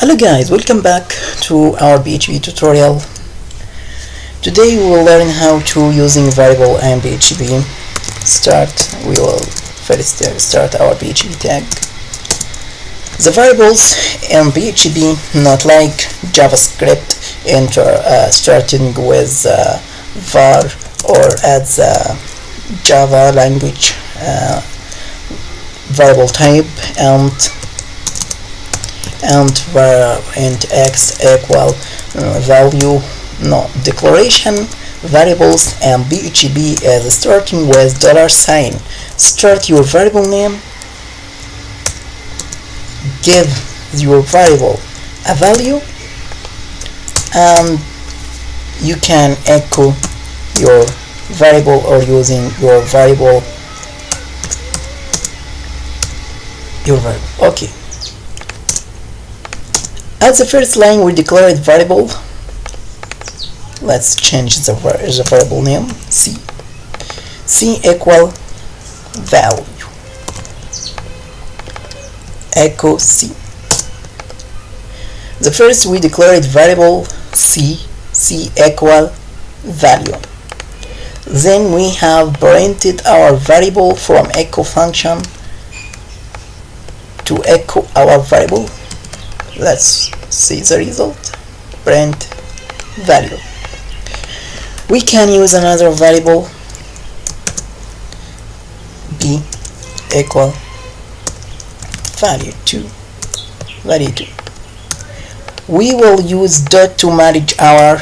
Hello guys, welcome back to our PHP tutorial. Today we will learn how to using variable and PHP. We will first start our PHP tag. The variables in PHP, not like JavaScript, starting with var or as Java language variable type and x equal value. No, declaration variables and PHP is starting with $sign. Start your variable name, give your variable a value, and you can echo your variable or using your variable. Okay. At the first line we declared variable. Let's change the variable name c equal value, echo c. The first we declared variable c equal value. Then we have printed our variable from echo function to echo our variable. Let's see the result. Print value. We can use another variable b equal value 2. We will use dot to manage our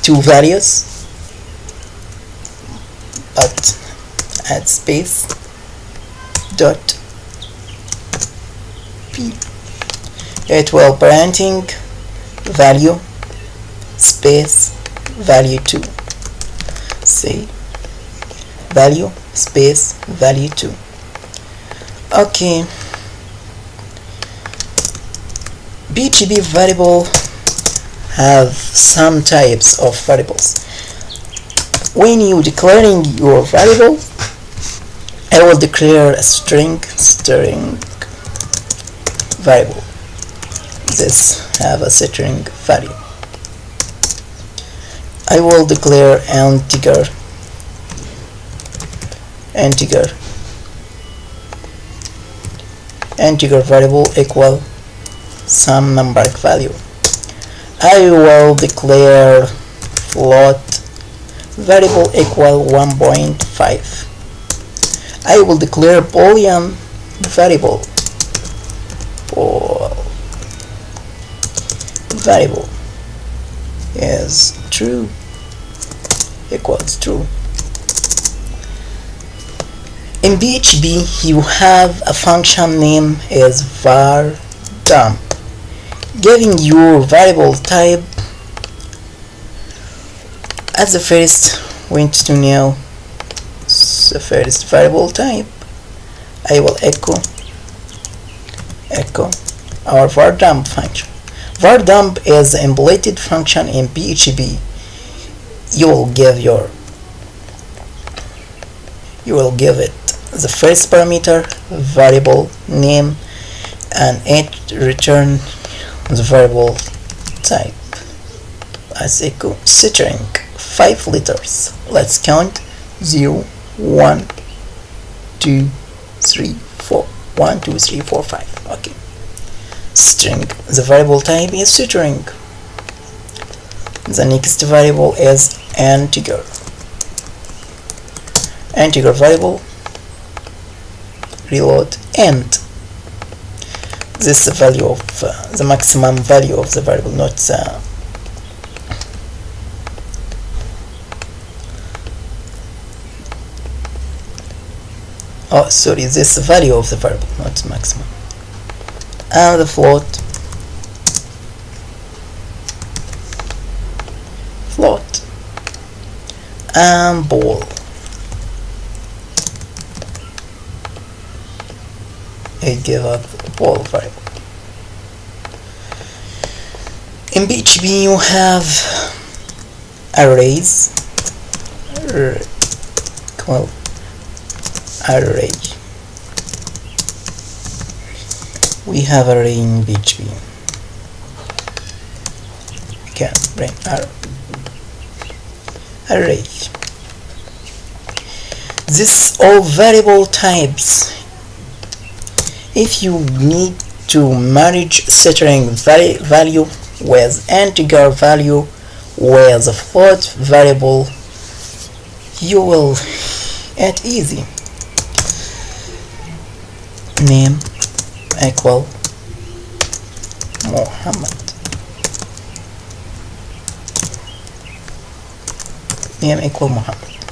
two values, but add space dot p. It will printing value space value 2. Say value space value 2. Okay. PHP variable have some types of variables. When you declaring your variable, I will declare a string variable. This have a string value. I will declare integer variable equal some numeric value. I will declare float variable equal 1.5. I will declare boolean variable is true equals true. In PHP you have a function name is var dump, giving your variable type. At the first want to know the first variable type. I will echo our var dump function. Var dump is an implemented function in PHP. You will give it the first parameter variable name, and it return the variable type as echo string 5 letters. Let's count 0 1 2 3 4 1 2 3 4 5. Okay. String. The variable type is string. The next variable is integer variable reload int. This is the value of the maximum value of the variable, not this is the value of the variable, not maximum. And the float and bool. It give up bool variable. In PHP you have arrays called array. We have array in PHP. can bring array. This all variable types. If you need to manage string value with integer value with a float variable, you will it easy. Name equal Muhammad. Name equal Muhammad.